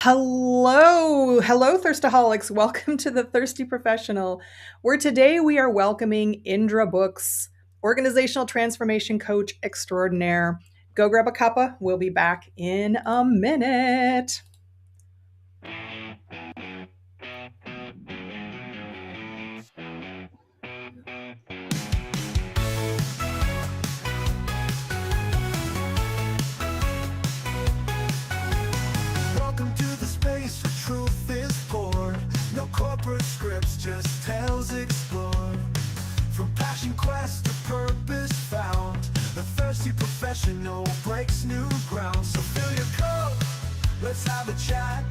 Hello, Thirstaholics. Welcome to the Thirsty Professional, where today we are welcoming Indra Books, organizational transformation coach extraordinaire. Go grab a cuppa. We'll be back in a minute. Welcome to the space where truth is poured. No corporate scripts, just tales explored. From passion quest to purpose found, the thirsty professional breaks new ground. So fill your cup, let's have a chat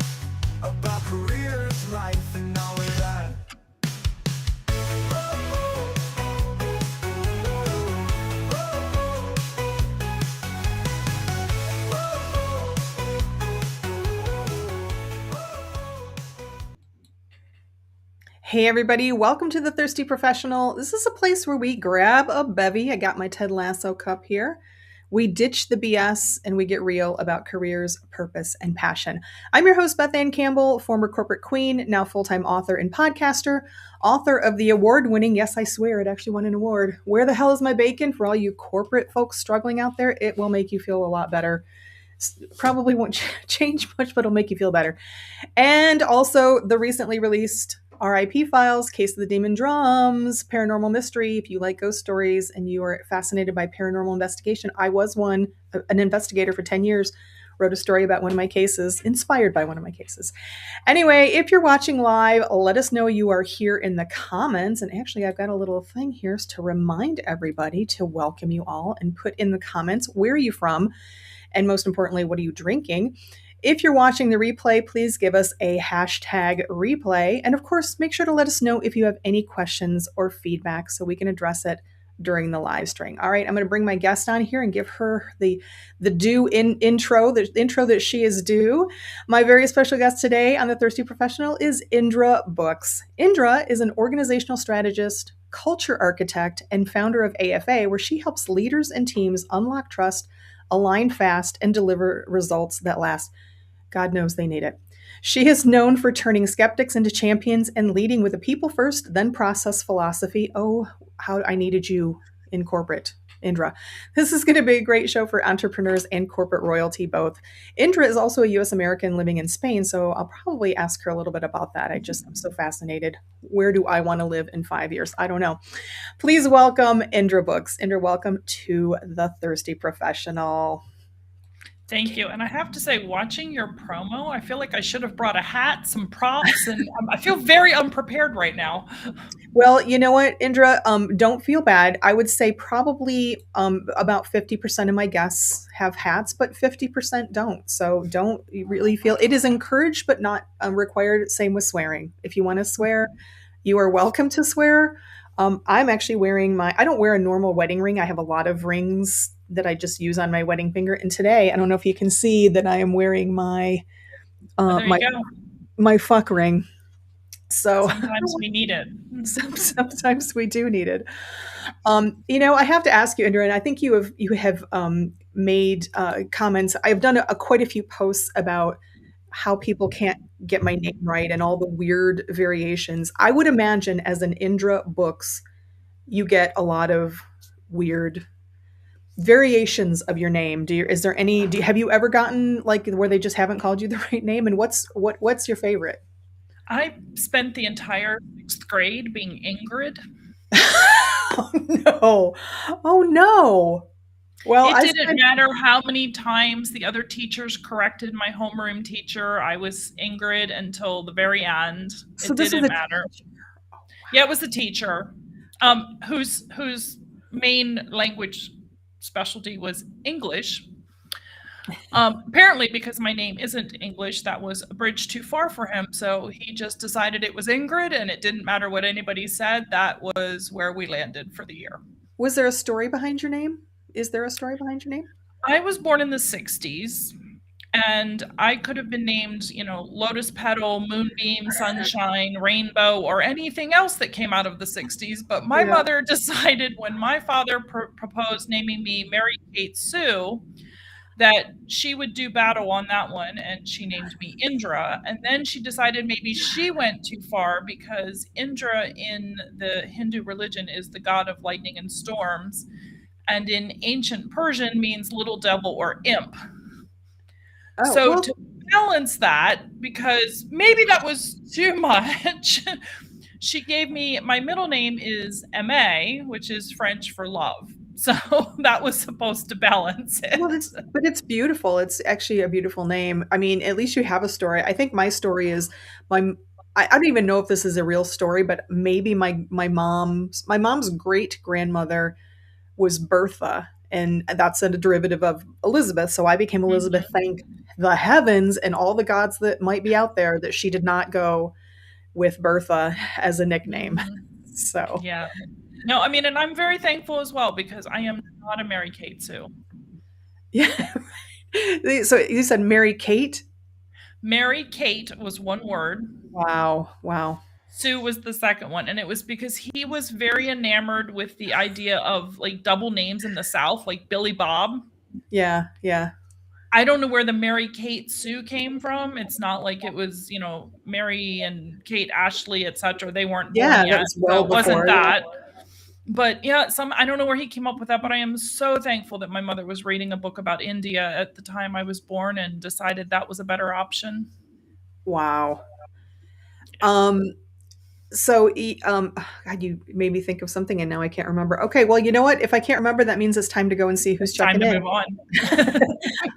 about careers, life, and all of that. Hey, everybody. Welcome to the Thirsty Professional. This is a place where we grab a bevy. I got my Ted Lasso cup here. We ditch the BS and we get real about careers, purpose, and passion. I'm your host, Beth Ann Campbell, former corporate queen, now full-time author and podcaster, author of the award-winning, yes, I swear it actually won an award, Where the Hell is My Bacon? For all you corporate folks struggling out there, it will make you feel a lot better. Probably won't change much, but it'll make you feel better. And also the recently released RIP Files, Case of the Demon Drums, Paranormal Mystery. If you like ghost stories and you are fascinated by paranormal investigation, I was an investigator for 10 years, wrote a story about one of my cases, inspired by one of my cases. Anyway, if you're watching live, let us know you are here in the comments. And actually, I've got a little thing here to remind everybody to welcome you all and put in the comments, where are you from? And most importantly, what are you drinking? If you're watching the replay, please give us a hashtag replay. And of course, make sure to let us know if you have any questions or feedback so we can address it during the live stream. All right, I'm going to bring my guest on here and give her the intro that she is due. My very special guest today on the Thirsty Professional is Indra Books. Indra is an organizational strategist, culture architect, and founder of AFA, where she helps leaders and teams unlock trust, align fast, and deliver results that last. God knows they need it. She is known for turning skeptics into champions and leading with a people first, then process philosophy. Oh, how I needed you in corporate, Indra. This is going to be a great show for entrepreneurs and corporate royalty both. Indra is also a US American living in Spain, so I'll probably ask her a little bit about that. I'm so fascinated. Where do I want to live in 5 years? I don't know. Please welcome Indra Books. Indra, welcome to the Thirsty Professional. Thank you. And I have to say, watching your promo, I feel like I should have brought a hat, some props, and I feel very unprepared right now. Well, you know what, Indra, don't feel bad. I would say probably about 50% of my guests have hats, but 50% don't. So don't really feel it is encouraged, but not required. Same with swearing. If you want to swear, you are welcome to swear. I'm actually wearing I don't wear a normal wedding ring. I have a lot of rings that I just use on my wedding finger. And today, I don't know if you can see that I am wearing my fuck ring. So sometimes we need it. Sometimes we do need it. I have to ask you, Indra, and I think you have made comments. I've done quite a few posts about how people can't get my name right and all the weird variations. I would imagine as an Indra Books, you get a lot of weird variations of your name. Have you ever gotten like where they just haven't called you the right name? And what's your favorite? I spent the entire 6th grade being Ingrid. Oh no. Well, it didn't matter how many times the other teachers corrected my homeroom teacher. I was Ingrid until the very end. So it didn't matter. Yeah, it was the teacher whose main language specialty was English. Apparently, because my name isn't English, that was a bridge too far for him. So he just decided it was Ingrid, and it didn't matter what anybody said. That was where we landed for the year. Was there a story behind your name? Is there a story behind your name? I was born in the 60s, and I could have been named, Lotus Petal, Moonbeam, Sunshine, Rainbow, or anything else that came out of the 60s. But my mother decided when my father proposed naming me Mary Kate Sue, that she would do battle on that one, and she named me Indra. And then she decided maybe she went too far because Indra in the Hindu religion is the god of lightning and storms, and in ancient Persian means little devil or imp. Oh, So well, to balance that, because maybe that was too much, she gave me my middle name is Ma, which is French for love. So that was supposed to balance well, it. it's beautiful. It's actually a beautiful name. I mean, at least you have a story. I think my story is my I don't even know if this is a real story, but maybe my mom's great grandmother was Bertha, and that's a derivative of Elizabeth. So I became Elizabeth. Mhm. Thank the heavens and all the gods that might be out there that she did not go with Bertha as a nickname. Mhm. So Yeah. No, I mean, and I'm very thankful as well because I am not a Mary Kate Sue. yeah. So you said Mary Kate? Mary Kate was one word. Wow. Wow. Sue was the second one. And it was because he was very enamored with the idea of like double names in the South, like Billy Bob. Yeah. Yeah. I don't know where the Mary Kate Sue came from. It's not like it was, Mary and Kate Ashley, etc. They weren't born Yeah. That yet. was So well it wasn't before. that. But yeah, I don't know where he came up with that, but I am so thankful that my mother was reading a book about India at the time I was born and decided that was a better option. Wow. Yeah. Um, So, God, you made me think of something and now I can't remember. Okay, well, you know what? If I can't remember, that means it's time to go and see who's It's time checking to in. move on.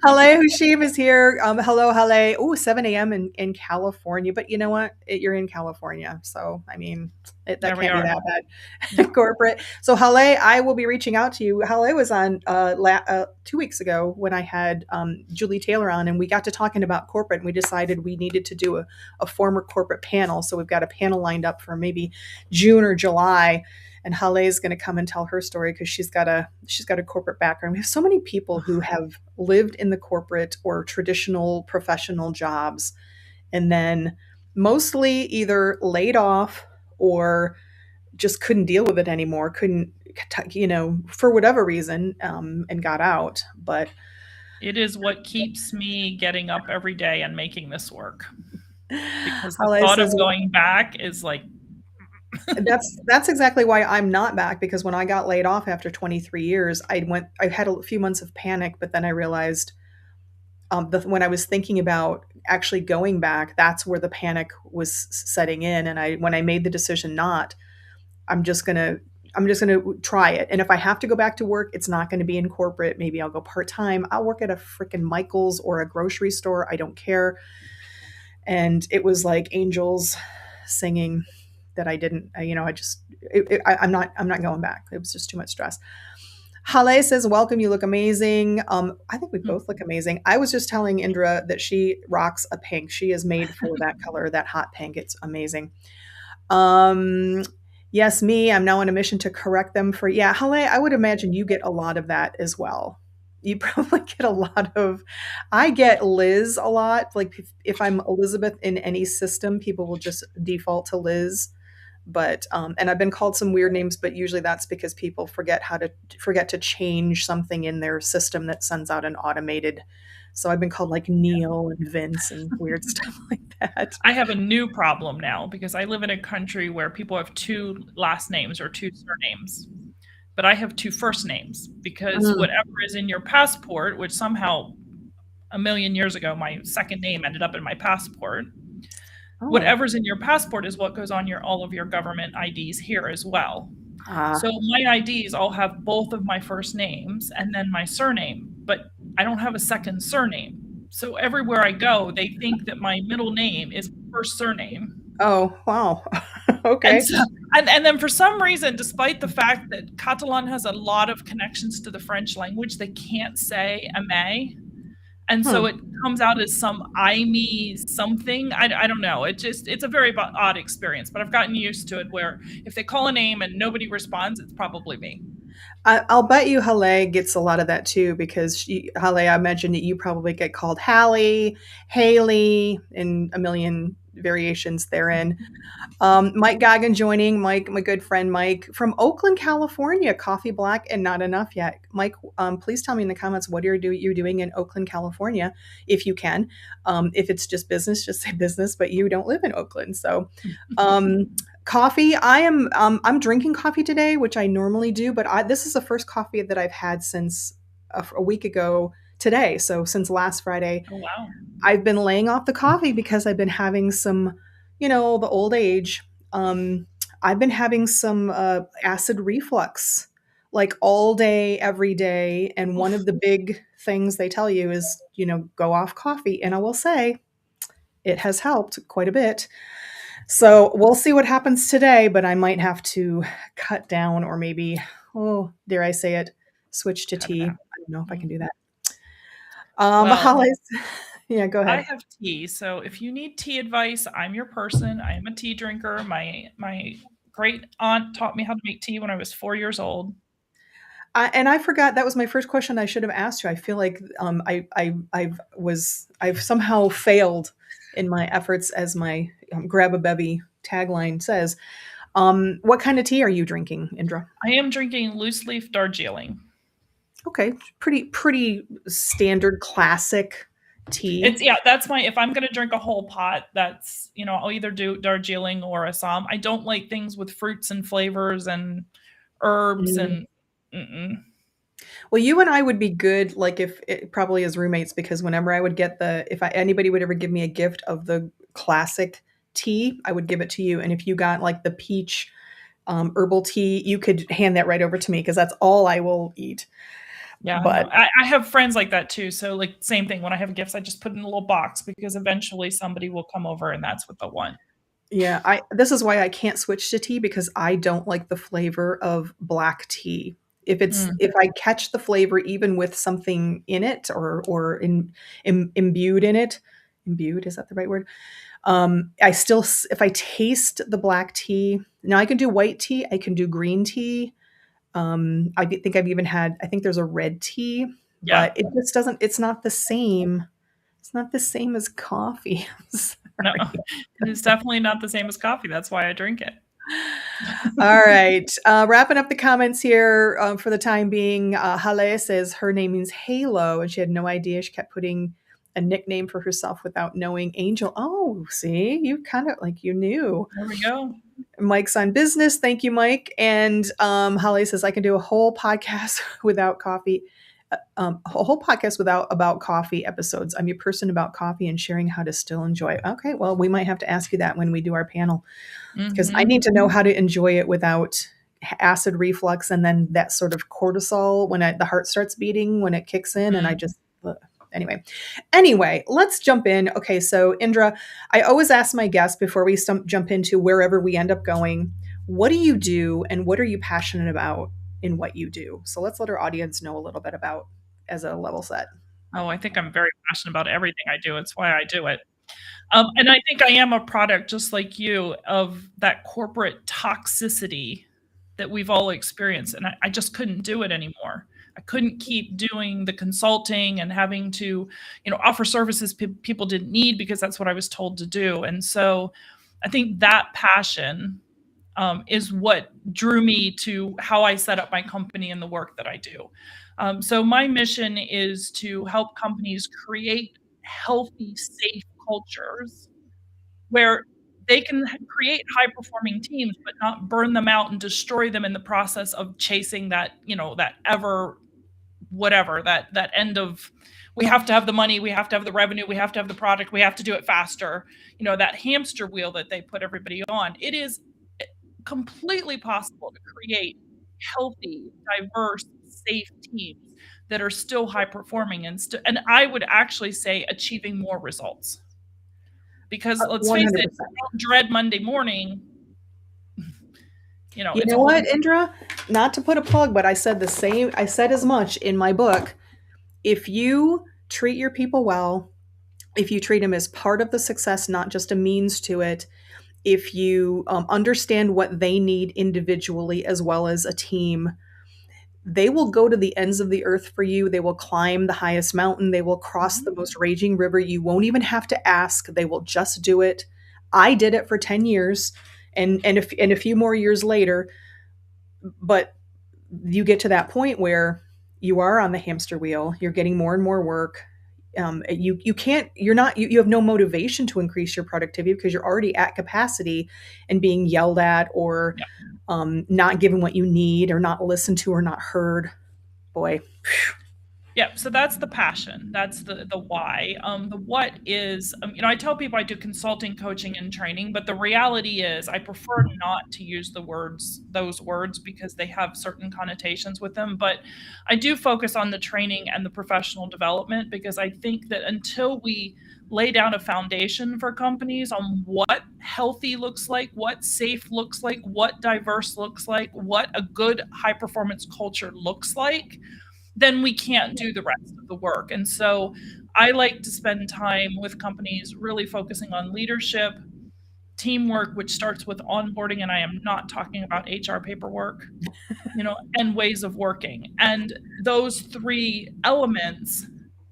Hale Hushim is here. Hello, Hale. Oh, 7 a.m. in California. But you know what? You're in California. So, I mean, that There we can't be are. that No. bad. Corporate. So, Hale, I will be reaching out to you. Hale was on 2 weeks ago when I had Julie Taylor on, and we got to talking about corporate, and we decided we needed to do a former corporate panel. So, we've got a panel lined up for maybe June or July, and Hale is going to come and tell her story because she's got a corporate background. We have so many people who have lived in the corporate or traditional professional jobs and then mostly either laid off or just couldn't deal with it anymore, couldn't, for whatever reason, and got out. But It is what keeps me getting up every day and making this work. Because the Hale thought of says, going back is like, that's exactly why I'm not back, because when I got laid off after 23 years, I had a few months of panic, but then I realized when I was thinking about actually going back, that's where the panic was setting in. And when I made the decision not, I'm just gonna I'm just gonna try it. And if I have to go back to work, it's not going to be in corporate. Maybe I'll go part time. I'll work at a freaking Michael's or a grocery store. I don't care. And it was like angels singing that I didn't. I just I'm not going back. It was just too much stress. Hale says, welcome, you look amazing. I think we both look amazing. I was just telling Indra that she rocks a pink. She is made for that color, that hot pink. It's amazing. Um, yes, me, I'm now on a mission to correct them for, yeah, Hale, I would imagine you get a lot of that as well. You probably get a lot of, I get Liz a lot. Like if I'm Elizabeth in any system, people will just default to Liz. But and I've been called some weird names, but usually that's because people forget to change something in their system that sends out an automated. So I've been called like Neil and Vince and weird stuff like that. I have a new problem now because I live in a country where people have two last names or two surnames. But I have two first names because Mm. whatever is in your passport, which somehow a million years ago, my second name ended up in my passport. Oh, Whatever's in your passport is what goes on all of your government IDs here as well. ah, So my IDs all have both of my first names and then my surname, but I don't have a second surname. So everywhere I go, they think that my middle name is my first surname. oh, wow. And Okay. so, and then for some reason, despite the fact that Catalan has a lot of connections to the French language, they can't say "ma," and so Hmm. it comes out as some "I me" something. I don't know. It's a very odd experience, but I've gotten used to it. Where if they call a name and nobody responds, it's probably me. I'll bet you Halle gets a lot of that too, because Halle, I imagine that you probably get called Hallie, Haley, and a million variations therein. Mike Goggin joining. Mike, my good friend Mike from Oakland, California. Coffee black and not enough yet. Mike, please tell me in the comments what you're doing in Oakland, California, if you can. If it's just business, just say business. But you don't live in Oakland, so. Coffee. I'm drinking coffee today, which I normally do, but this is the first coffee that I've had since a week ago today. So since last Friday. Oh, wow. I've been laying off the coffee because I've been having some, the old age. I've been having some acid reflux like all day, every day. And one of the big things they tell you is, go off coffee. And I will say it has helped quite a bit. So we'll see what happens today, but I might have to cut down or maybe, dare I say it, switch to tea. I don't know if I can do that. Hollis, yeah, go ahead. I have tea. So if you need tea advice, I'm your person. I am a tea drinker. My great aunt taught me how to make tea when I was 4 years old. And I forgot, that was my first question I should have asked you. I feel like I've somehow failed in my efforts, as my grab a bevy tagline says. What kind of tea are you drinking, Indra? I am drinking loose leaf Darjeeling. Okay, pretty standard classic tea. That's if I'm going to drink a whole pot, that's, I'll either do Darjeeling or Assam. I don't like things with fruits and flavors and herbs and Well, you and I would be good, like probably as roommates, because whenever I would get anybody would ever give me a gift of the classic tea, I would give it to you. And if you got like the peach herbal tea, you could hand that right over to me because that's all I will eat. Yeah, but I have friends like that too. So like same thing. When I have gifts, I just put it in a little box because eventually somebody will come over and that's what they'll want. Yeah, this is why I can't switch to tea, because I don't like the flavor of black tea. If I catch the flavor even with something in it or imbued in it, imbued, is that the right word? I still, if I taste the black tea, now I can do white tea, I can do green tea. I think I've even had, I think there's a red tea, but it just doesn't, it's not the same. It's not the same as coffee. No, it's definitely not the same as coffee. That's why I drink it. All right. Wrapping up the comments here for the time being. Hale says her name means halo and she had no idea. She kept putting a nickname for herself without knowing. Angel. Oh, see, you kind of like you knew. There we go. Mike's on business. Thank you, Mike. And Hale says I can do a whole podcast without coffee. A whole podcast about coffee episodes. I'm your person about coffee and sharing how to still enjoy it. Okay, well, we might have to ask you that when we do our panel, because I need to know how to enjoy it without acid reflux and then that sort of cortisol when the heart starts beating when it kicks in, and I just Anyway, let's jump in. Okay, so Indra, I always ask my guests before we jump into wherever we end up going, what do you do and what are you passionate about in what you do? So let's let our audience know a little bit about as a level set. Oh, I think I'm very passionate about everything I do. It's why I do it. And I think I am a product, just like you, of that corporate toxicity that we've all experienced. And I just couldn't do it anymore. I couldn't keep doing the consulting and having to, offer services people didn't need because that's what I was told to do. And so I think that passion is what drew me to how I set up my company and the work that I do. So my mission is to help companies create healthy, safe cultures where they can create high-performing teams, but not burn them out and destroy them in the process of chasing that, that ever whatever, that end of, we have to have the money, we have to have the revenue, we have to have the product, we have to do it faster. That hamster wheel that they put everybody on. It is completely possible to create healthy, diverse, safe teams that are still high performing and I would actually say achieving more results. Because let's 100%. Face it, don't dread Monday morning. You know what, Indra? Not to put a plug, but I said the same. I said as much in my book. If you treat your people well, if you treat them as part of the success, not just a means to it, if you understand what they need individually as well as a team, they will go to the ends of the earth for you. They will climb the highest mountain. They will cross the most raging river. You won't even have to ask. They will just do it. I did it for 10 years and a few more years later, but you get to that point where you are on the hamster wheel, you're getting more and more work. You can't, you're not, you have no motivation to increase your productivity because you're already at capacity and being yelled at or Yeah. not given what you need or not listened to or not heard. Boy. Yeah, so that's the passion. That's the why. The what is, I tell people I do consulting, coaching, and training, but the reality is I prefer not to use those words because they have certain connotations with them. But I do focus on the training and the professional development because I think that until we lay down a foundation for companies on what healthy looks like, what safe looks like, what diverse looks like, what a good high performance culture looks like, then we can't do the rest of the work. And so I like to spend time with companies really focusing on leadership, teamwork, which starts with onboarding. And I am not talking about HR paperwork, and ways of working. And those three elements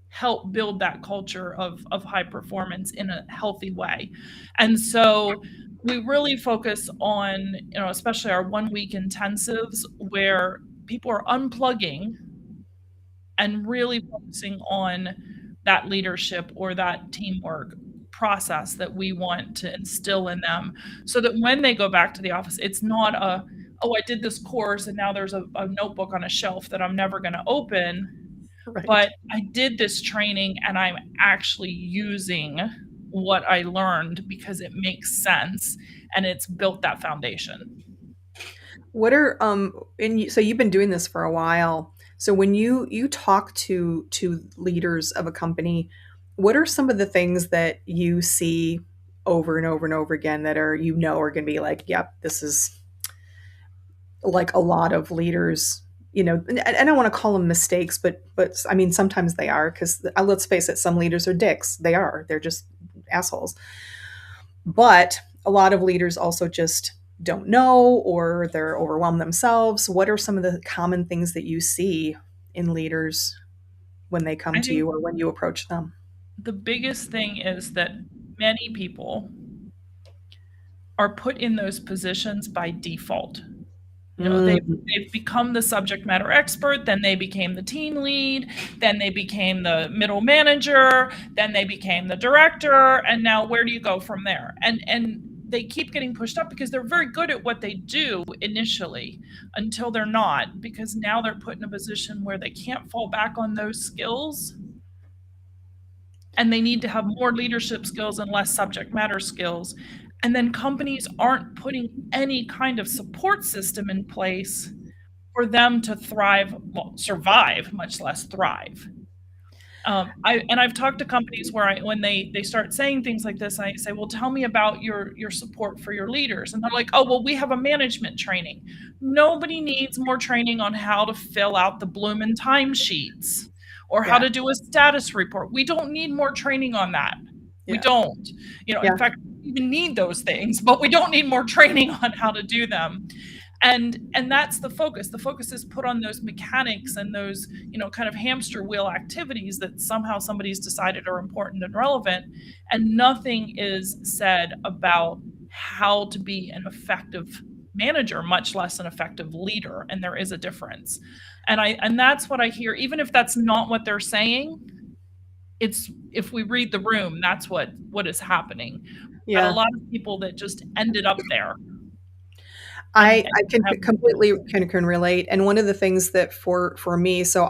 help build that culture of high performance in a healthy way. And so we really focus on, especially our 1 week intensives where people are unplugging and really focusing on that leadership or that teamwork process that we want to instill in them so that when they go back to the office, it's not oh, I did this course and now there's a notebook on a shelf that I'm never going to open, Right. but I did this training and I'm actually using what I learned because it makes sense and it's built that foundation. What are so you've been doing this for a while. So when you talk to leaders of a company, what are some of the things that you see over and over and over again that are are going to be like, yep, this is like a lot of leaders, and I don't want to call them mistakes, but I mean sometimes they are because let's face it, some leaders are dicks. They're just assholes. But a lot of leaders also just don't know or they're overwhelmed themselves. What are some of the common things that you see in leaders when they come I to think you or when you approach them? the biggest thing is that many people are put in those positions by default. Mm, They've become the subject matter expert, then they became the team lead, then they became the middle manager, then they became the director, and now where do you go from there? And they keep getting pushed up because they're very good at what they do initially until they're not, because now they're put in a position where they can't fall back on those skills and they need to have more leadership skills and less subject matter skills. And then companies aren't putting any kind of support system in place for them to thrive, well, survive, much less thrive. I've talked to companies where when they start saying things like this, I say, well, tell me about your support for your leaders, and they're like, oh, well, we have a management training. Nobody needs more training on how to fill out the Bloomin' timesheets or how yeah, to do a status report. We don't need more training on that. We yeah, don't. In yeah. fact, we even need those things, but we don't need more training on how to do them. And that's the focus is put on those mechanics and those kind of hamster wheel activities that somehow somebody's decided are important and relevant, and nothing is said about how to be an effective manager, much less an effective leader. And there is a difference, and that's what I hear. Even if that's not what they're saying, it's, if we read the room, that's what is happening. Got a Yeah. lot of people that just ended up there and I can have completely can relate. And one of the things that for me, so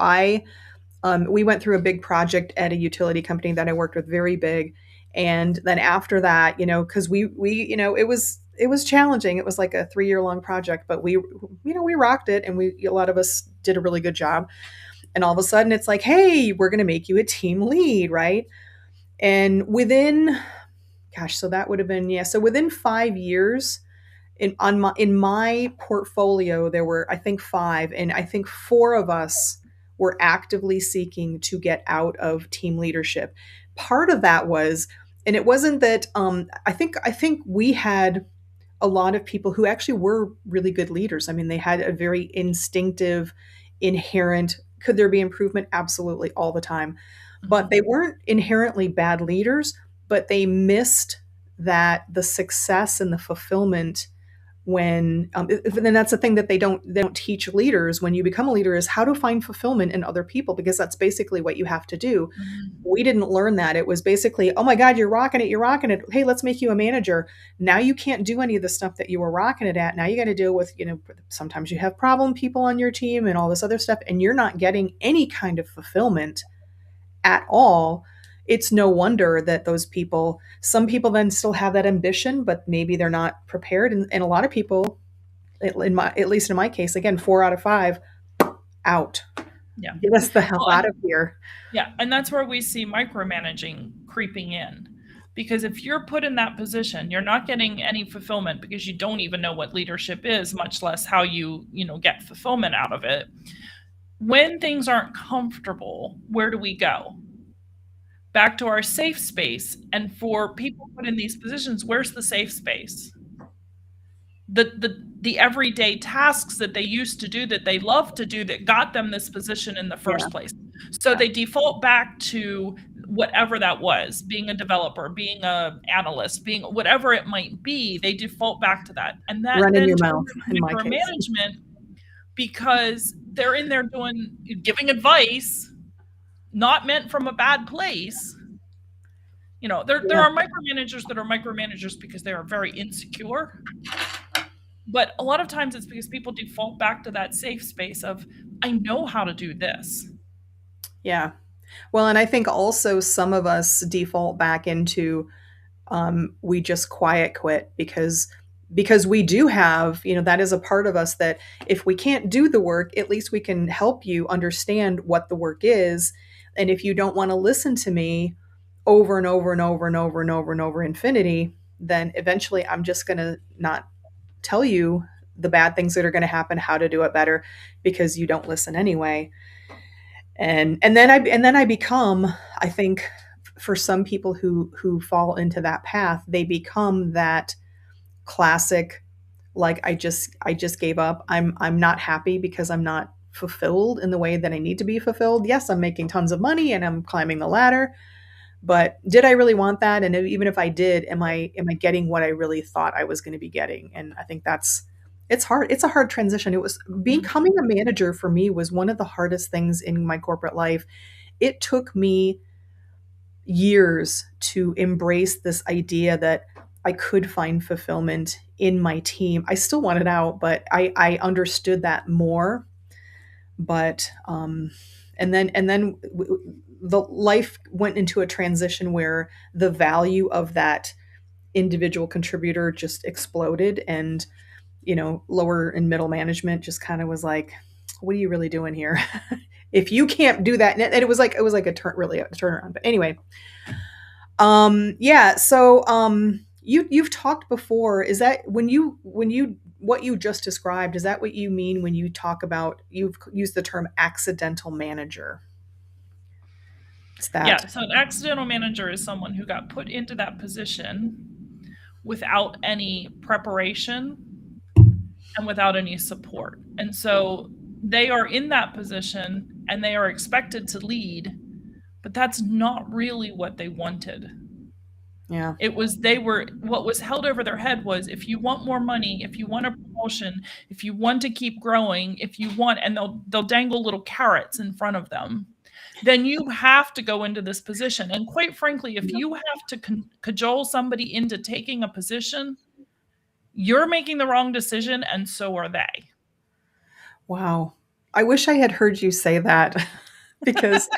we went through a big project at a utility company that I worked with, very big. And then after that, because we it was challenging. It was like a 3 year long project, but we rocked it, and a lot of us did a really good job. And all of a sudden, it's like, hey, we're going to make you a team lead, right? And within, gosh, so that would have been, yeah, so within 5 years, in my portfolio there were, I think, five, and I think four of us were actively seeking to get out of team leadership. Part of that was, and it wasn't that, I think we had a lot of people who actually were really good leaders. I mean, they had a very instinctive, inherent, could there be improvement? Absolutely, all the time. But Mhm. they weren't inherently bad leaders, but they missed that the success and the fulfillment when and that's the thing that they don't teach leaders when you become a leader, is how to find fulfillment in other people, because that's basically what you have to do. Mhm. We didn't learn that. It was basically, oh my God, you're rocking it, you're rocking it. Hey, let's make you a manager. Now you can't do any of the stuff that you were rocking it at. Now you got to deal with, sometimes you have problem people on your team and all this other stuff, and you're not getting any kind of fulfillment at all. It's no wonder that some people then still have that ambition, but maybe they're not prepared. And a lot of people, at least in my case, again, 4 out of 5, out. Yeah. Get us the hell Well, out of here. yeah, and that's where we see micromanaging creeping in. Because if you're put in that position, you're not getting any fulfillment because you don't even know what leadership is, much less how you get fulfillment out of it. When things aren't comfortable, where do we go? Back to our safe space. And for people put in these positions, where's the safe space? The everyday tasks that they used to do, that they love to do, that got them this position in the Yeah. first place. So they default back to whatever that was, being a developer, being an analyst, being whatever it might be. They default back to that, and that Run in then your turns mouth, in into my case. micromanagement, because they're in there giving advice, not meant from a bad place. There Yeah. are micromanagers that are micromanagers because they are very insecure. But a lot of times it's because people default back to that safe space of, I know how to do this. Yeah. Well, and I think also some of us default back into, we just quiet quit because we do have, that is a part of us that if we can't do the work, at least we can help you understand what the work is. And if you don't want to listen to me over and over and over and over and over and over infinity, then eventually I'm just going to not tell you the bad things that are going to happen, how to do it better, because you don't listen anyway. And then I become, I think, for some people who fall into that path, they become that classic, like, I just gave up. I'm not happy because I'm not fulfilled in the way that I need to be fulfilled. Yes, I'm making tons of money and I'm climbing the ladder, but did I really want that? And even if I did, am I getting what I really thought I was going to be getting? And I think it's hard. It's a hard transition. It was becoming a manager for me was one of the hardest things in my corporate life. It took me years to embrace this idea that I could find fulfillment in my team. I still wanted out, but I understood that more. But the life went into a transition where the value of that individual contributor just exploded, and lower and middle management just kind of was like, what are you really doing here? If you can't do that. And it was like really a turnaround. But anyway, yeah, so you've talked before. Is that when you what you just described, is that what you mean when you talk about, you've used the term accidental manager? It's Yeah, that. so an accidental manager is someone who got put into that position without any preparation and without any support. And so they are in that position and they are expected to lead, but that's not really what they wanted. Yeah. What was held over their head was, if you want more money, if you want a promotion, if you want to keep growing, and they'll dangle little carrots in front of them, then you have to go into this position. And quite frankly, if you have to cajole somebody into taking a position, you're making the wrong decision, and so are they. Wow. I wish I had heard you say that because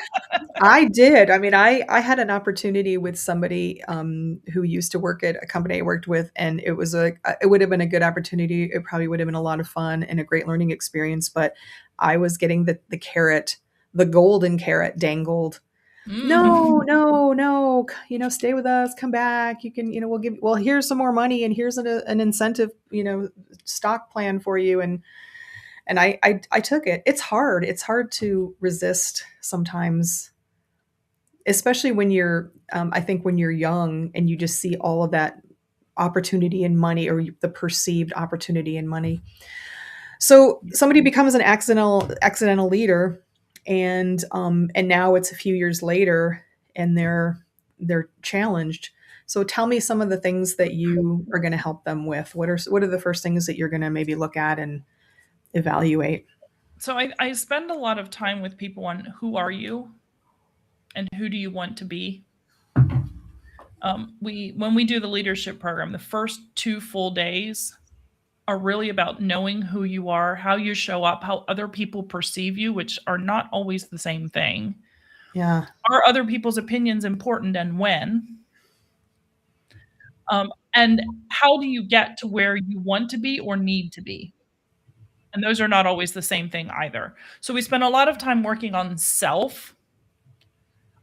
I did. I mean, I had an opportunity with somebody who used to work at a company I worked with, and it would have been a good opportunity. It probably would have been a lot of fun and a great learning experience, but I was getting the carrot, the golden carrot dangled. No, Mm. no, no, stay with us, come back. You can, well, here's some more money and here's an incentive, stock plan for you. And I took it. It's hard. It's hard to resist sometimes, especially when I think when you're young and you just see all of that opportunity in money, or the perceived opportunity in money. So somebody becomes an accidental leader, and now it's a few years later, and they're challenged. So tell me some of the things that you are going to help them with. What are the first things that you're going to maybe look at and evaluate? So I spend a lot of time with people on who are you and who do you want to be. When we do the leadership program, the first 2 full days are really about knowing who you are, how you show up, how other people perceive you, which are not always the same thing. Yeah. Are other people's opinions important and when? And how do you get to where you want to be or need to be? And those are not always the same thing either. So we spend a lot of time working on self.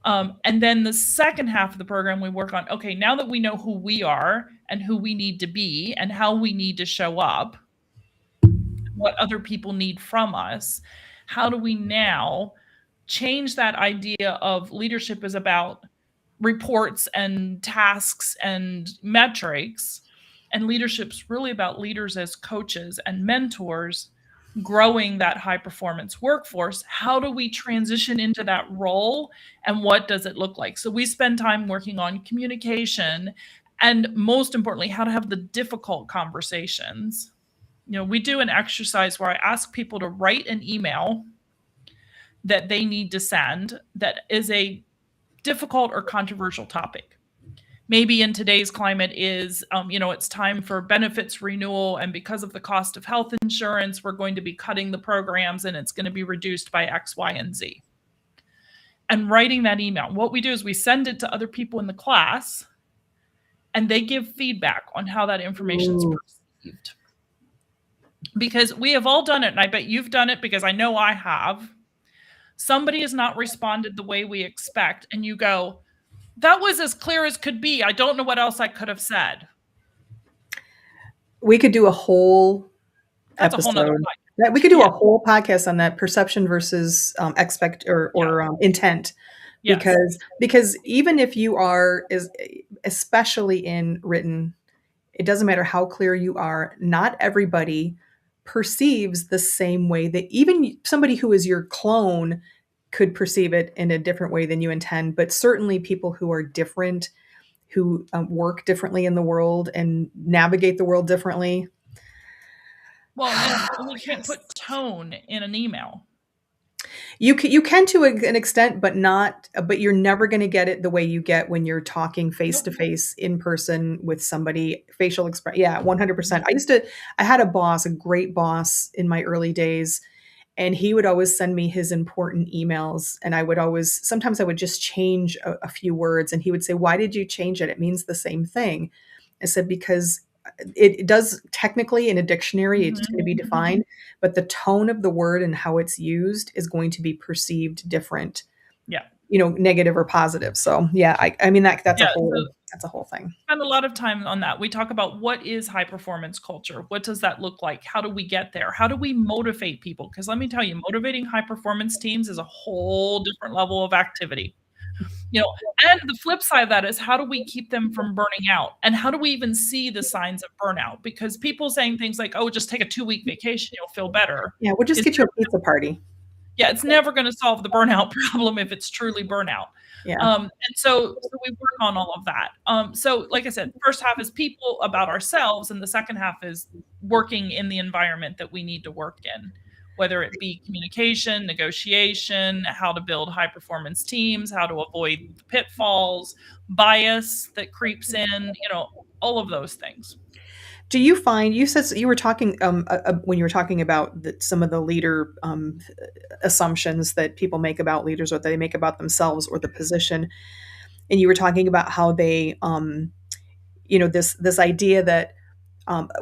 And then the second half of the program, we work on, okay, now that we know who we are and who we need to be and how we need to show up, what other people need from us, how do we now change that idea of leadership is about reports and tasks and metrics, and leadership's really about leaders as coaches and mentors growing that high performance workforce. How do we transition into that role and what does it look like? So we spend time working on communication and, most importantly, how to have the difficult conversations. We do an exercise where I ask people to write an email that they need to send that is a difficult or controversial topic. Maybe in today's climate is, it's time for benefits renewal, and because of the cost of health insurance, we're going to be cutting the programs and it's going to be reduced by X, Y, and Z. And writing that email, what we do is we send it to other people in the class and they give feedback on how that information is perceived. Because we have all done it, and I bet you've done it because I know I have. Somebody has not responded the way we expect, and you go, that was as clear as could be. I don't know what else I could have said. We could do a whole That's episode. A whole nother podcast. We could do a whole podcast on that, perception versus intent. Yes. Because even if you are, especially in written, it doesn't matter how clear you are, not everybody perceives the same way that even somebody who is your clone could perceive it in a different way than you intend. But certainly people who are different, who work differently in the world and navigate the world differently. Well, we can't put tone in an email. You can to an extent, but you're never going to get it the way you get when you're talking face to face in person with somebody. Facial expression. Yeah, 100%. I had a great boss in my early days, and he would always send me his important emails. And sometimes I would just change a few words, and he would say, "Why did you change it? It means the same thing." I said, because it does technically in a dictionary, it's going to be defined, but the tone of the word and how it's used is going to be perceived different. Yeah. Negative or positive. So yeah, I mean, that's a whole thing. Spend a lot of time on that. We talk about what is high performance culture? What does that look like? How do we get there? How do we motivate people? Because let me tell you, motivating high performance teams is a whole different level of activity. And the flip side of that is, how do we keep them from burning out? And how do we even see the signs of burnout? Because people saying things like, oh, just take a 2-week vacation, you'll feel better. Yeah, we'll just get you a pizza party. Yeah, it's never going to solve the burnout problem if it's truly burnout. Yeah. And so we work on all of that. So like I said, first half is people, about ourselves, and the second half is working in the environment that we need to work in, whether it be communication, negotiation, how to build high performance teams, how to avoid pitfalls, bias that creeps in, all of those things. Do you find, you said you were talking when you were talking about some of the leader assumptions that people make about leaders, or that they make about themselves or the position, and you were talking about how they, this idea that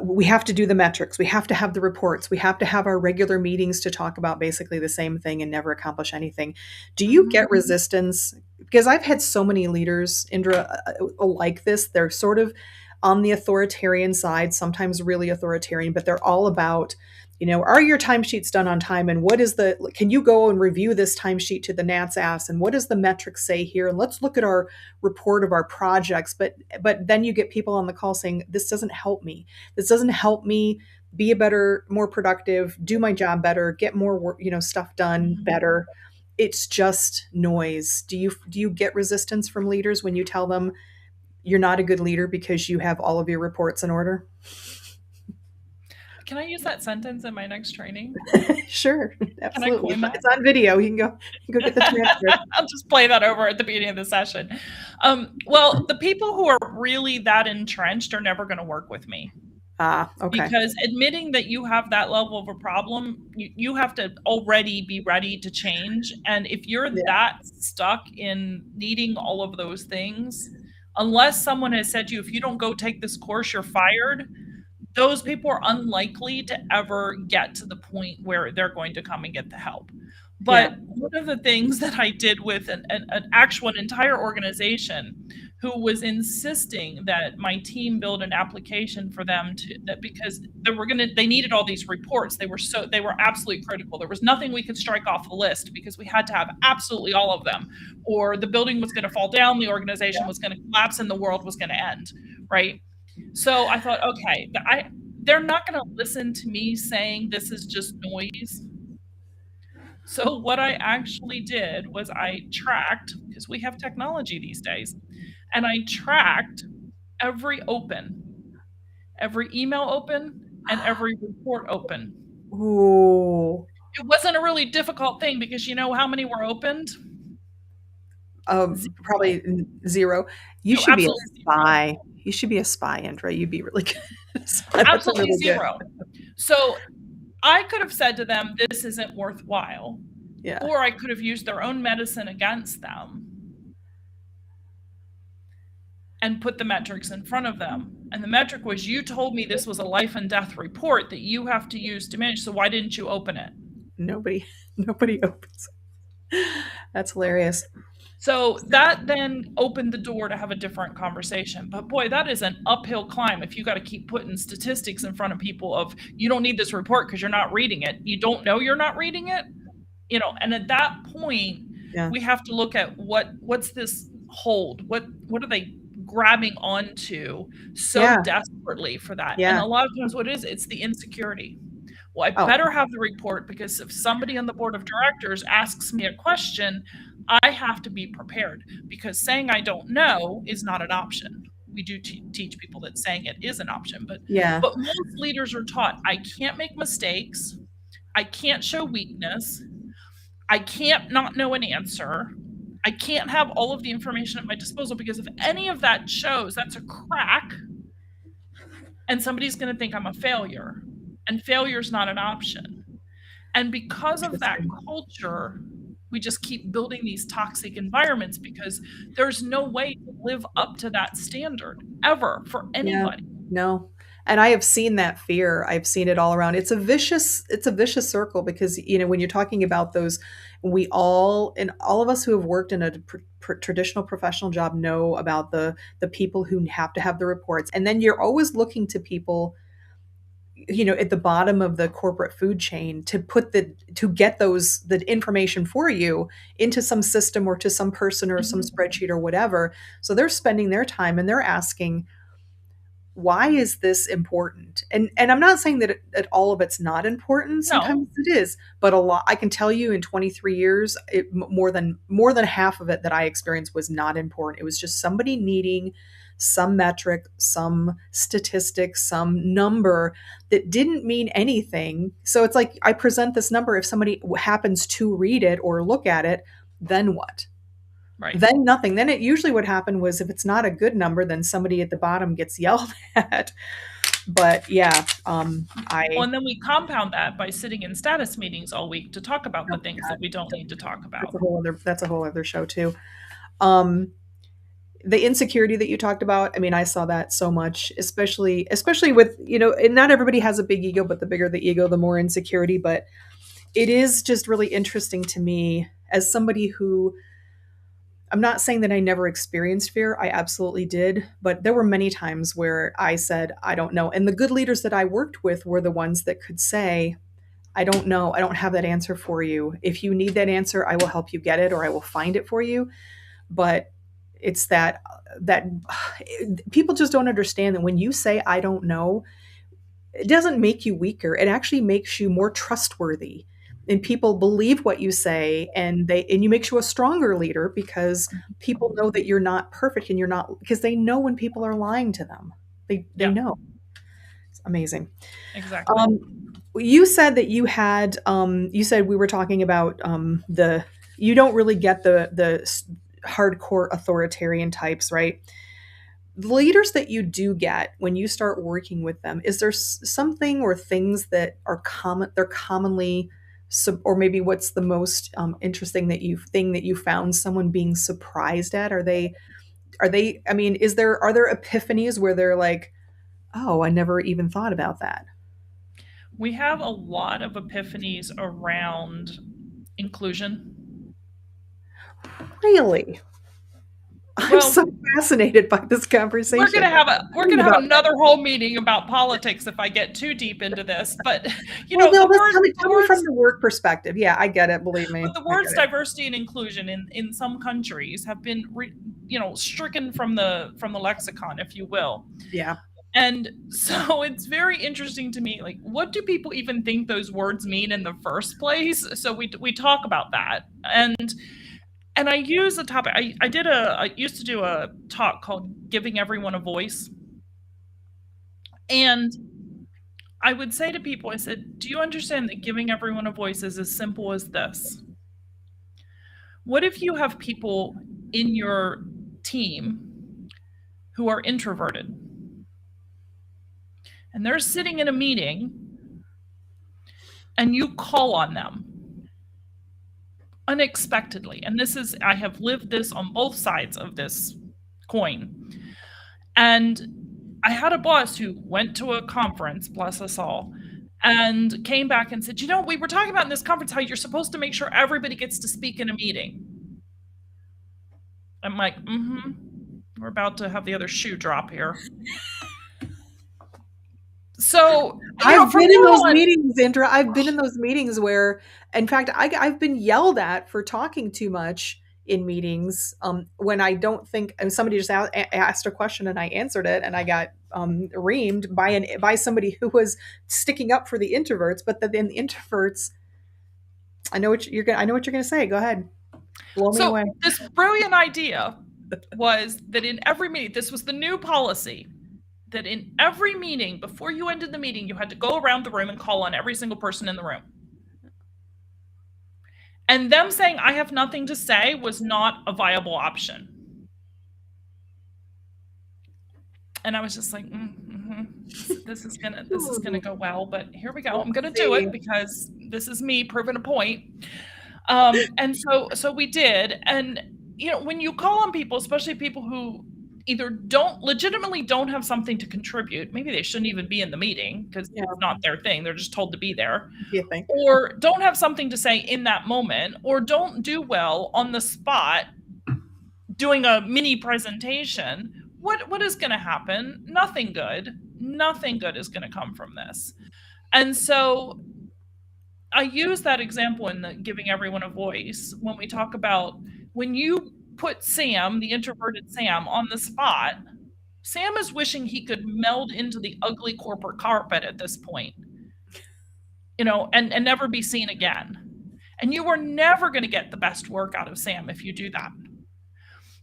we have to do the metrics, we have to have the reports, we have to have our regular meetings to talk about basically the same thing and never accomplish anything. Do you get resistance? Because I've had so many leaders, Indra, like this. They're sort of on the authoritarian side, sometimes really authoritarian, but they're all about, are your timesheets done on time? And can you go and review this timesheet to the gnat's ass? And what does the metrics say here? And let's look at our report of our projects. But then you get people on the call saying, this doesn't help me. This doesn't help me be a better, more productive, do my job better, get more work, stuff done better. It's just noise. Do you get resistance from leaders when you tell them you're not a good leader because you have all of your reports in order? Can I use that sentence in my next training? Sure, Can I absolutely. coin that? It's on video. You can go get the transcript. I'll just play that over at the beginning of the session. Well, the people who are really that entrenched are never going to work with me. Okay. Because admitting that you have that level of a problem, you have to already be ready to change. And if you're Yeah. that stuck in needing all of those things, unless someone has said to you, if you don't go take this course, you're fired, those people are unlikely to ever get to the point where they're going to come and get the help. Yeah. But one of the things that I did with an entire organization who was insisting that my team build an application for them to that because they needed all these reports. They were absolutely critical. There was nothing we could strike off the list because we had to have absolutely all of them, or the building was going to fall down, the organization was going to collapse, and the world was going to end, right? So I thought, okay, they're not going to listen to me saying this is just noise. So what I actually did was I tracked, because we have technology these days, and I tracked every email open, and every report open. Ooh. It wasn't a really difficult thing because you know how many were opened? Probably zero. You No, should be a absolutely zero. spy. You should be a spy, Indra. You'd be really good. That's Absolutely really good. zero. So I could have said to them, this isn't worthwhile. Yeah. Or I could have used their own medicine against them and put the metrics in front of them. And the metric was, you told me this was a life and death report that you have to use to manage. So why didn't you open it? Nobody opens. That's hilarious. So that then opened the door to have a different conversation. But boy, that is an uphill climb if you got to keep putting statistics in front of people of, you don't need this report because you're not reading it. You don't know you're not reading it. And at that point, we have to look at what's this hold? What are they grabbing onto so desperately for that? Yeah. And a lot of times what it is, it's the insecurity. Well, I better have the report because if somebody on the board of directors asks me a question, I have to be prepared, because saying I don't know is not an option. We do teach people that saying it is an option, but most leaders are taught, I can't make mistakes. I can't show weakness. I can't not know an answer. I can't have all of the information at my disposal, because if any of that shows, that's a crack, and somebody's going to think I'm a failure, and failure is not an option. And because of that culture, we just keep building these toxic environments because there's no way to live up to that standard ever for anybody. No. And I have seen that fear. I've seen it all around. It's a vicious circle because, when you're talking about those, all of us who have worked in a traditional professional job know about the people who have to have the reports. And then you're always looking to people, at the bottom of the corporate food chain to get the information for you into some system or to some person or some spreadsheet or whatever. So they're spending their time and they're asking, why is this important? And I'm not saying that all of it's not important. Sometimes it is, but a lot, I can tell you in 23 years, more than half of it that I experienced was not important. It was just somebody needing some metric, some statistic, some number that didn't mean anything. So it's like, I present this number. If somebody happens to read it or look at it, then what? Right. Then nothing. Then it usually what happened was, if it's not a good number, then somebody at the bottom gets yelled at. But and then we compound that by sitting in status meetings all week to talk about the things that we don't need to talk about. That's a whole other show too. The insecurity that you talked about, I mean, I saw that so much, especially with, and not everybody has a big ego, but the bigger the ego, the more insecurity. But it is just really interesting to me as somebody who, I'm not saying that I never experienced fear. I absolutely did. But there were many times where I said, I don't know. And the good leaders that I worked with were the ones that could say, I don't know. I don't have that answer for you. If you need that answer, I will help you get it, or I will find it for you. But it's that people just don't understand that when you say, I don't know, it doesn't make you weaker. It actually makes you more trustworthy. and people believe what you say, and you makes you a stronger leader because people know that you're not perfect, and you're not, because they know when people are lying to them. They Yeah, know. It's amazing. exactly. You said that you said we were talking about you don't really get the hardcore authoritarian types, right? The leaders that you do get when you start working with them, is there something or things that are common, they're commonly, or maybe what's the most interesting thing that you found someone being surprised at? Are they, I mean, are there epiphanies where they're like, oh, I never even thought about that? We have a lot of epiphanies around inclusion. Really? I'm Well, so fascinated by this conversation. we're gonna have another whole meeting about politics if I get too deep into this. But Well, no, the tell me from words the work perspective. Yeah, I get it. Believe but me, the I get words it. diversity and inclusion in some countries have been stricken from the lexicon, if you will. Yeah. And so it's very interesting to me, like, what do people even think those words mean in the first place? So we talk about that. And I use a topic. I used to do a talk called Giving Everyone a Voice. And I would say to people, I said, do you understand that giving everyone a voice is as simple as this? What if you have people in your team who are introverted and they're sitting in a meeting and you call on them unexpectedly? And I have lived this on both sides of this coin. And I had a boss who went to a conference, bless us all, and came back and said, we were talking about in this conference how you're supposed to make sure everybody gets to speak in a meeting. I'm like, we're about to have the other shoe drop here. So I've been in those meetings, Indra. I've been in those meetings where, in fact, I've been yelled at for talking too much in meetings, when I don't think, and somebody just asked a question and I answered it, and I got reamed by somebody who was sticking up for the introverts. But then the introverts, I know what you're gonna say. Go ahead, blow me away. This brilliant idea was that in every meeting, this was the new policy, that in every meeting, before you ended the meeting, you had to go around the room and call on every single person in the room. And them saying, I have nothing to say, was not a viable option. And I was just like, this is gonna go well, but here we go. I'm gonna do it because this is me proving a point. And so we did. And when you call on people, especially people who either legitimately don't have something to contribute, maybe they shouldn't even be in the meeting because it's not their thing, they're just told to be there, or don't have something to say in that moment, or don't do well on the spot doing a mini presentation, what is going to happen? Nothing good is going to come from this. And so I use that example in the giving everyone a voice when we talk about, when you put Sam, the introverted Sam, on the spot, Sam is wishing he could meld into the ugly corporate carpet at this point, and never be seen again. And you are never going to get the best work out of Sam if you do that.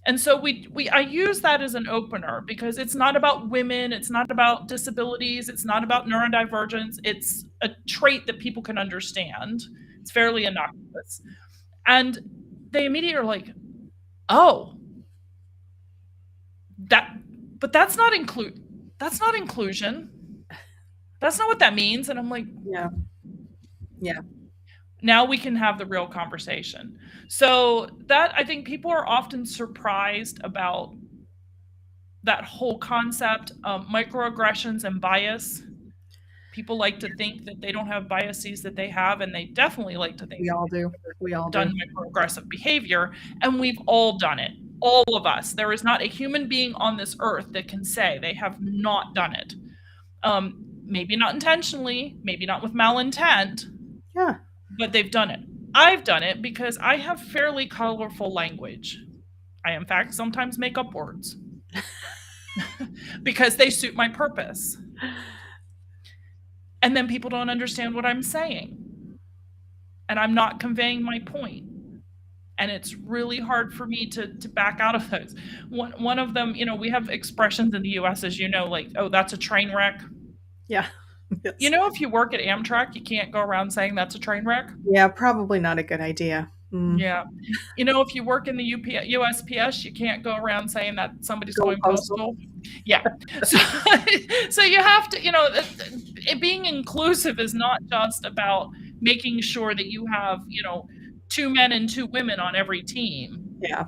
And so I use that as an opener, because it's not about women, it's not about disabilities, it's not about neurodivergence. It's a trait that people can understand. It's fairly innocuous. And they immediately are like, oh, but that's not inclusion. That's not what that means. And I'm like, yeah. Now we can have the real conversation. So that, I think people are often surprised about that whole concept of microaggressions and bias. People like to think that they don't have biases that they have, and they definitely like to think we all do. Done microaggressive behavior, and we've all done it. All of us. There is not a human being on this earth that can say they have not done it. Maybe not intentionally, maybe not with malintent. Yeah. But they've done it. I've done it because I have fairly colorful language. I, in fact, sometimes make up words because they suit my purpose. And then people don't understand what I'm saying. and I'm not conveying my point. And it's really hard for me to back out of those. One of them, we have expressions in the US, as you know, like, oh, that's a train wreck. Yeah. Yes. If you work at Amtrak, you can't go around saying that's a train wreck. Yeah, probably not a good idea. Yeah. If you work in the USPS, you can't go around saying that somebody's Go going postal. postal. Yeah. So, so you have to, being inclusive is not just about making sure that you have, 2 men and 2 women on every team, Yeah.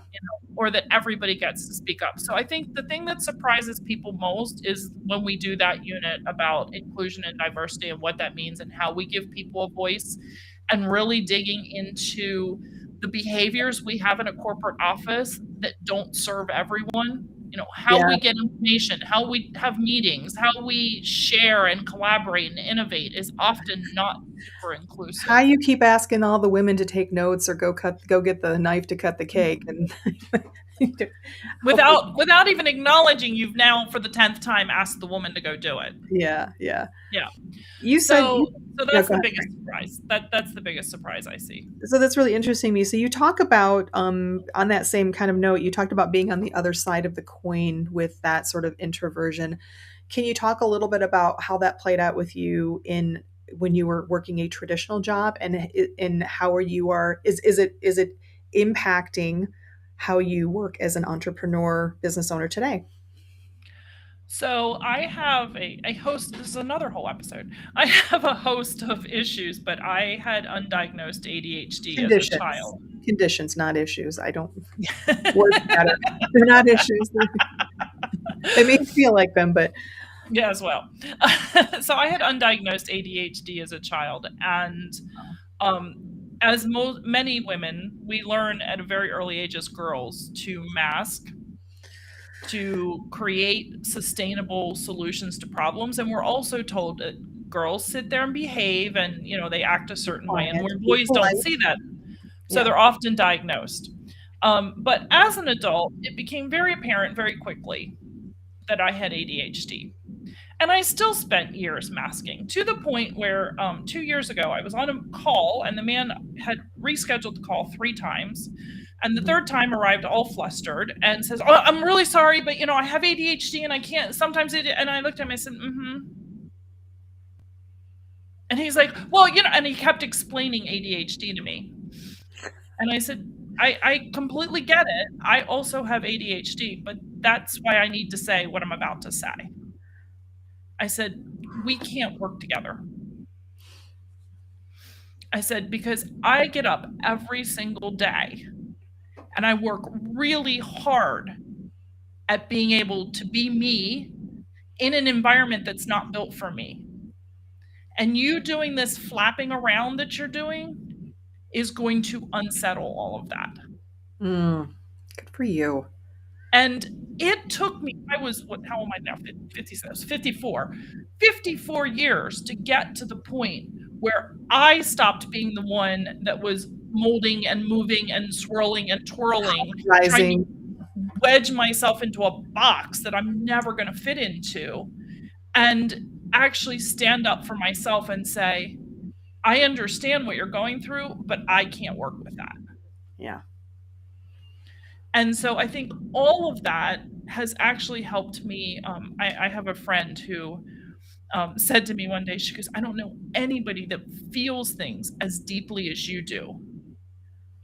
or that everybody gets to speak up. So I think the thing that surprises people most is when we do that unit about inclusion and diversity and what that means and how we give people a voice, and really digging into the behaviors we have in a corporate office that don't serve everyone. How Yeah. we get information, how we have meetings, how we share and collaborate and innovate is often not super inclusive. How you keep asking all the women to take notes or go get the knife to cut the cake and hopefully, Without even acknowledging you've now for the 10th time asked the woman to go do it. yeah, yeah. Yeah. You said So yeah, that's go the ahead. biggest surprise. That's the biggest surprise I see. So that's really interesting to me. So you talk about on that same kind of note, you talked about being on the other side of the coin with that sort of introversion. Can you talk a little bit about how that played out with you in when you were working a traditional job and how is it impacting how you work as an entrepreneur business owner today? So I have a host. This is another whole episode. I have a host of issues, but I had undiagnosed ADHD as a Conditions. child. Conditions, not issues. I don't work better. They're not issues. They may feel like them, but Yeah, as well. So I had undiagnosed ADHD as a child, and um, as many women, we learn at a very early age as girls to mask, to create sustainable solutions to problems, and we're also told that girls sit there and behave, and they act a certain way, and quiet, where be boys don't polite. see that, so Yeah. they're often diagnosed. But as an adult, it became very apparent very quickly that I had ADHD. And I still spent years masking, to the point where 2 years ago, I was on a call and the man had rescheduled the call 3 times. And the third time arrived all flustered and says, "Oh, I'm really sorry, but I have ADHD and I can't sometimes." And I looked at him, I said, "Mm-hmm." And he's like, "Well, and he kept explaining ADHD to me. And I said, I completely get it. I also have ADHD, but that's why I need to say what I'm about to say. I said, we can't work together. I said, because I get up every single day and I work really hard at being able to be me in an environment that's not built for me. And you doing this flapping around that you're doing is going to unsettle all of that." Good for you. And it took me, how am I now? 56, 54, 54 years to get to the point where I stopped being the one that was molding and moving and swirling and twirling, trying to Rising. wedge myself into a box that I'm never going to fit into, and actually stand up for myself and say, I understand what you're going through, but I can't work with that. Yeah. And so I think all of that has actually helped me. I have a friend who said to me one day, she goes, "I don't know anybody that feels things as deeply as you do."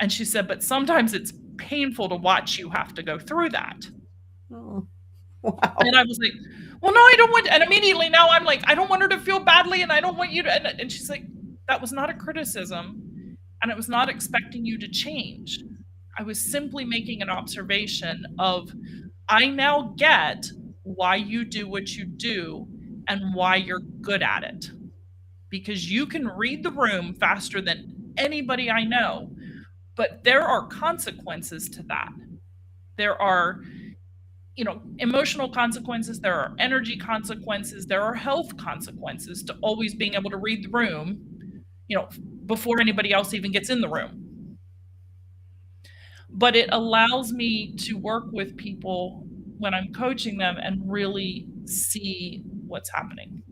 And she said, "But sometimes it's painful to watch you have to go through that." Oh, wow. And I was like, "Well, no, I don't want," and immediately now I'm like, "I don't want her to feel badly, and I don't want you to," and she's like, "That was not a criticism, and it was not expecting you to change. I was simply making an observation of, I now get why you do what you do and why you're good at it. Because you can read the room faster than anybody I know, but there are consequences to that. There are, emotional consequences, there are energy consequences, there are health consequences to always being able to read the room, before anybody else even gets in the room. But it allows me to work with people when I'm coaching them and really see what's happening."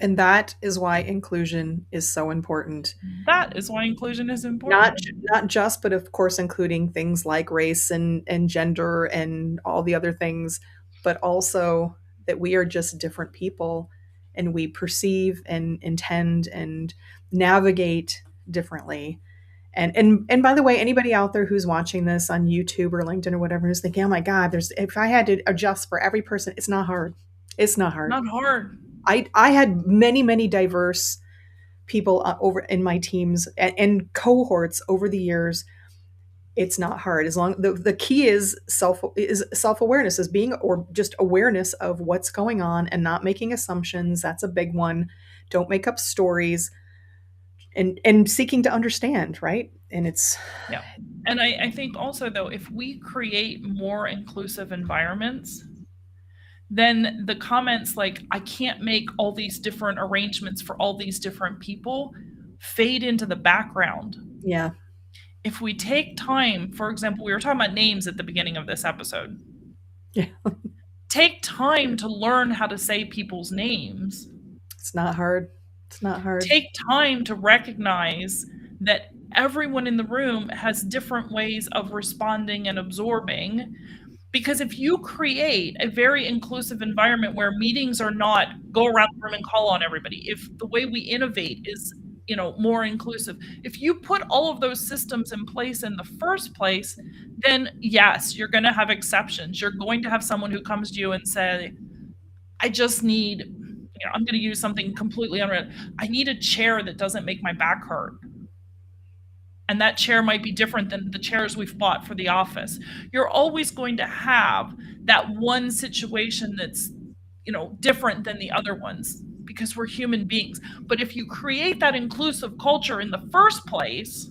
And that is why inclusion is so important. That is why inclusion is Not important. not just, but of course, including things like race and gender and all the other things, but also that we are just different people and we perceive and intend and navigate differently. And by the way, anybody out there who's watching this on YouTube or LinkedIn or whatever who's thinking, oh my God, there's if I had to adjust for every person, it's not hard. It's not hard. Not hard. I had many, many diverse people over in my teams and cohorts over the years. It's not hard as long the key is self-awareness, is being or just awareness of what's going on and not making assumptions. That's a big one. Don't make up stories, and seeking to understand, right? And it's Yeah. And I think also, though, if we create more inclusive environments, then the comments like, I can't make all these different arrangements for all these different people fade into the background. yeah. If we take time, for example, we were talking about names at the beginning of this episode. Yeah. Take time to learn how to say people's names. It's not hard. It's not hard. Take time to recognize that everyone in the room has different ways of responding and absorbing. Because if you create a very inclusive environment where meetings are not go around the room and call on everybody, if the way we innovate is, more inclusive, if you put all of those systems in place in the first place, then yes, you're going to have exceptions. You're going to have someone who comes to you and say, I just need, I'm going to use something completely unrelated. I need a chair that doesn't make my back hurt. And that chair might be different than the chairs we've bought for the office. You're always going to have that one situation that's, different than the other ones because we're human beings. But if you create that inclusive culture in the first place,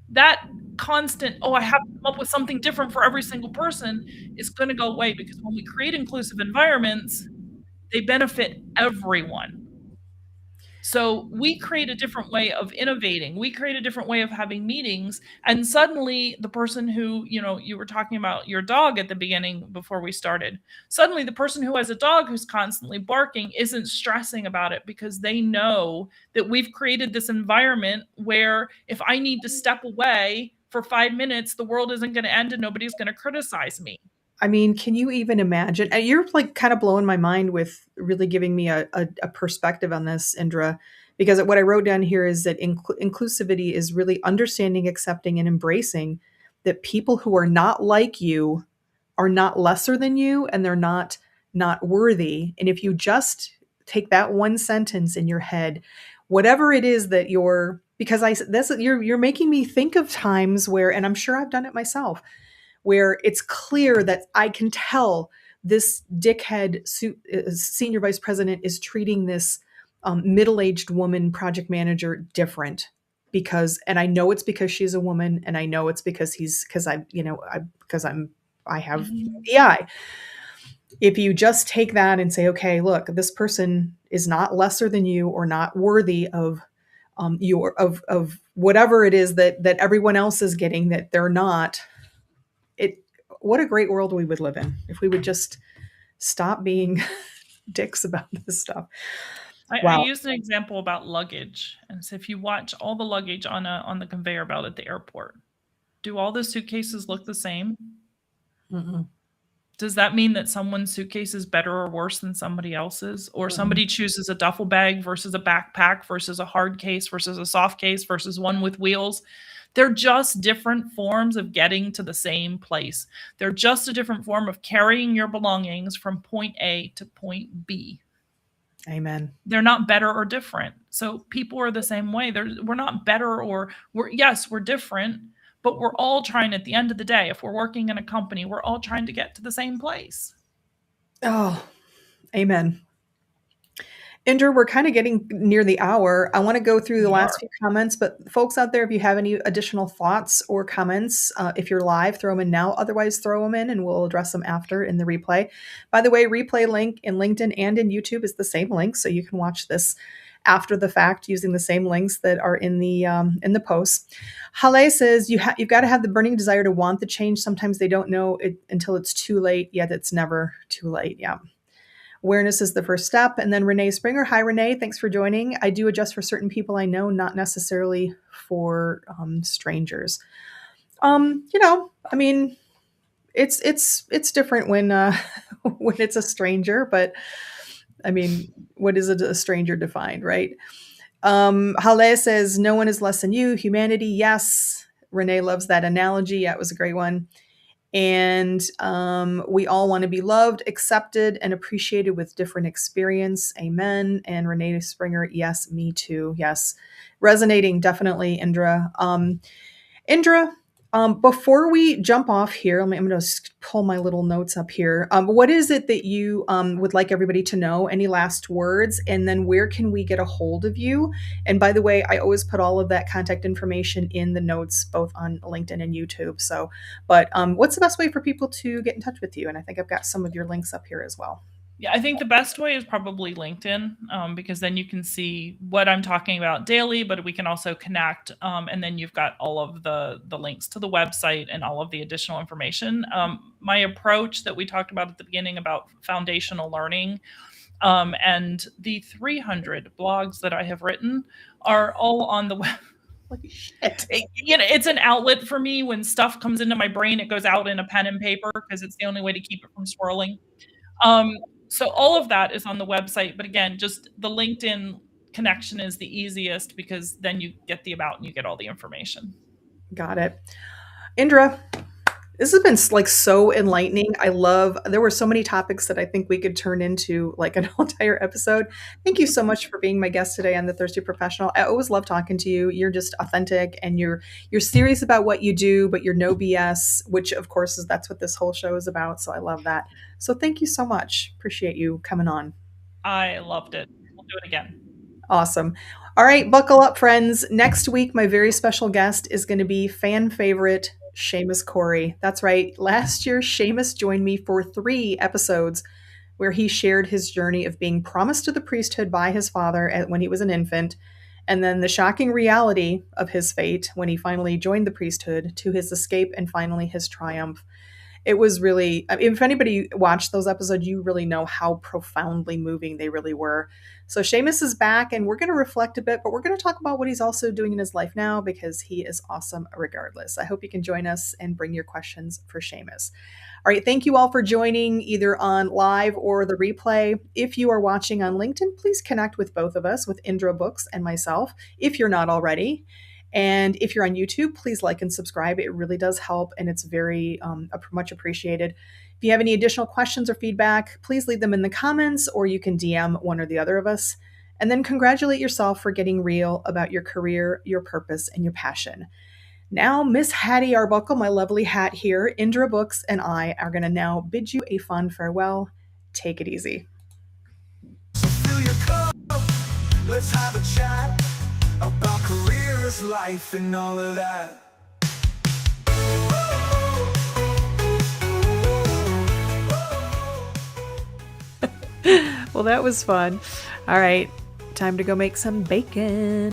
that constant, I have to come up with something different for every single person is going to go away, because when we create inclusive environments, they benefit everyone. So we create a different way of innovating. We create a different way of having meetings. And suddenly the person who, you were talking about your dog at the beginning before we started. Suddenly the person who has a dog who's constantly barking isn't stressing about it, because they know that we've created this environment where if I need to step away for 5 minutes, the world isn't going to end and nobody's going to criticize me. I mean, can you even imagine? You're like kind of blowing my mind with really giving me a perspective on this, Indra, because what I wrote down here is that inclusivity is really understanding, accepting, and embracing that people who are not like you are not lesser than you, and they're not worthy. And if you just take that one sentence in your head, whatever it is that you're making me think of times where, and I'm sure I've done it myself, where it's clear that I can tell this dickhead senior vice president is treating this middle-aged woman project manager different, and I know it's because she's a woman, and I know it's because I have EI. If you just take that and say, okay, look, this person is not lesser than you or not worthy of of whatever it is that everyone else is getting that they're not. What a great world we would live in if we would just stop being dicks about this stuff. I used an example about luggage. And so if you watch all the luggage on the conveyor belt at the airport, do all the suitcases look the same? Mm-mm. Does that mean that someone's suitcase is better or worse than somebody else's? Or somebody chooses a duffel bag versus a backpack versus a hard case versus a soft case versus one with wheels? They're just different forms of getting to the same place. They're just a different form of carrying your belongings from point A to point B. Amen. They're not better or different. So people are the same way. We're not better we're different, but we're all trying, at the end of the day, if we're working in a company, we're all trying to get to the same place. Oh, amen. Indra, we're kind of getting near the hour. I want to go through the last few comments, but folks out there, if you have any additional thoughts or comments, if you're live, throw them in now. Otherwise, throw them in and we'll address them after in the replay. By the way, replay link in LinkedIn and in YouTube is the same link, so you can watch this after the fact using the same links that are in the post. Hale says you've got to have the burning desire to want the change. Sometimes they don't know it until it's too late, yet it's never too late. Yeah. Awareness is the first step. And then Renee Springer. Hi, Renee. Thanks for joining. I do adjust for certain people I know, not necessarily for strangers. I mean, it's different when when it's a stranger, but I mean, what is a stranger defined, right? Hale says, no one is less than you. Humanity, yes. Renee loves that analogy. Yeah, it was a great one. And we all want to be loved, accepted, and appreciated with different experience. Amen. And Renee Springer, yes, me too. Yes. Resonating, definitely, Indra. Indra, before we jump off here, I'm going to pull my little notes up here. What is it that you would like everybody to know? Any last words? And then where can we get a hold of you? And by the way, I always put all of that contact information in the notes, both on LinkedIn and YouTube. So, but what's the best way for people to get in touch with you? And I think I've got some of your links up here as well. Yeah, I think the best way is probably LinkedIn, because then you can see what I'm talking about daily, but we can also connect. And then you've got all of the links to the website and all of the additional information. My approach that we talked about at the beginning about foundational learning, and the 300 blogs that I have written are all on the web. Holy shit. It's an outlet for me. When stuff comes into my brain, it goes out in a pen and paper because it's the only way to keep it from swirling. So all of that is on the website. But again, just the LinkedIn connection is the easiest because then you get the about and you get all the information. Got it. Indra, this has been like so enlightening. There were so many topics that I think we could turn into like an entire episode. Thank you so much for being my guest today on the Thirsty Professional. I always love talking to you. You're just authentic and you're serious about what you do, but you're no BS, which of course that's what this whole show is about. So I love that. So thank you so much. Appreciate you coming on. I loved it. We'll do it again. Awesome. All right, buckle up, friends. Next week, my very special guest is going to be fan favorite Seamus Corey. That's right. Last year, Seamus joined me for 3 episodes where he shared his journey of being promised to the priesthood by his father when he was an infant, and then the shocking reality of his fate when he finally joined the priesthood, to his escape and finally his triumph. It was really, if anybody watched those episodes, you really know how profoundly moving they really were. So Seamus is back and we're going to reflect a bit, but we're going to talk about what he's also doing in his life now because he is awesome regardless. I hope you can join us and bring your questions for Seamus. All right. Thank you all for joining either on live or the replay. If you are watching on LinkedIn, please connect with both of us, with Indra Books and myself, if you're not already. And if you're on YouTube, please like and subscribe. It really does help, and it's very much appreciated. If you have any additional questions or feedback, please leave them in the comments, or you can DM one or the other of us. And then congratulate yourself for getting real about your career, your purpose, and your passion. Now, Miss Hattie Arbuckle, my lovely hat here, Indra Books, and I are going to now bid you a fond farewell. Take it easy. So fill your cup, let's have a chat about careers, life, and all of that. Well, that was fun. All right, time to go make some bacon.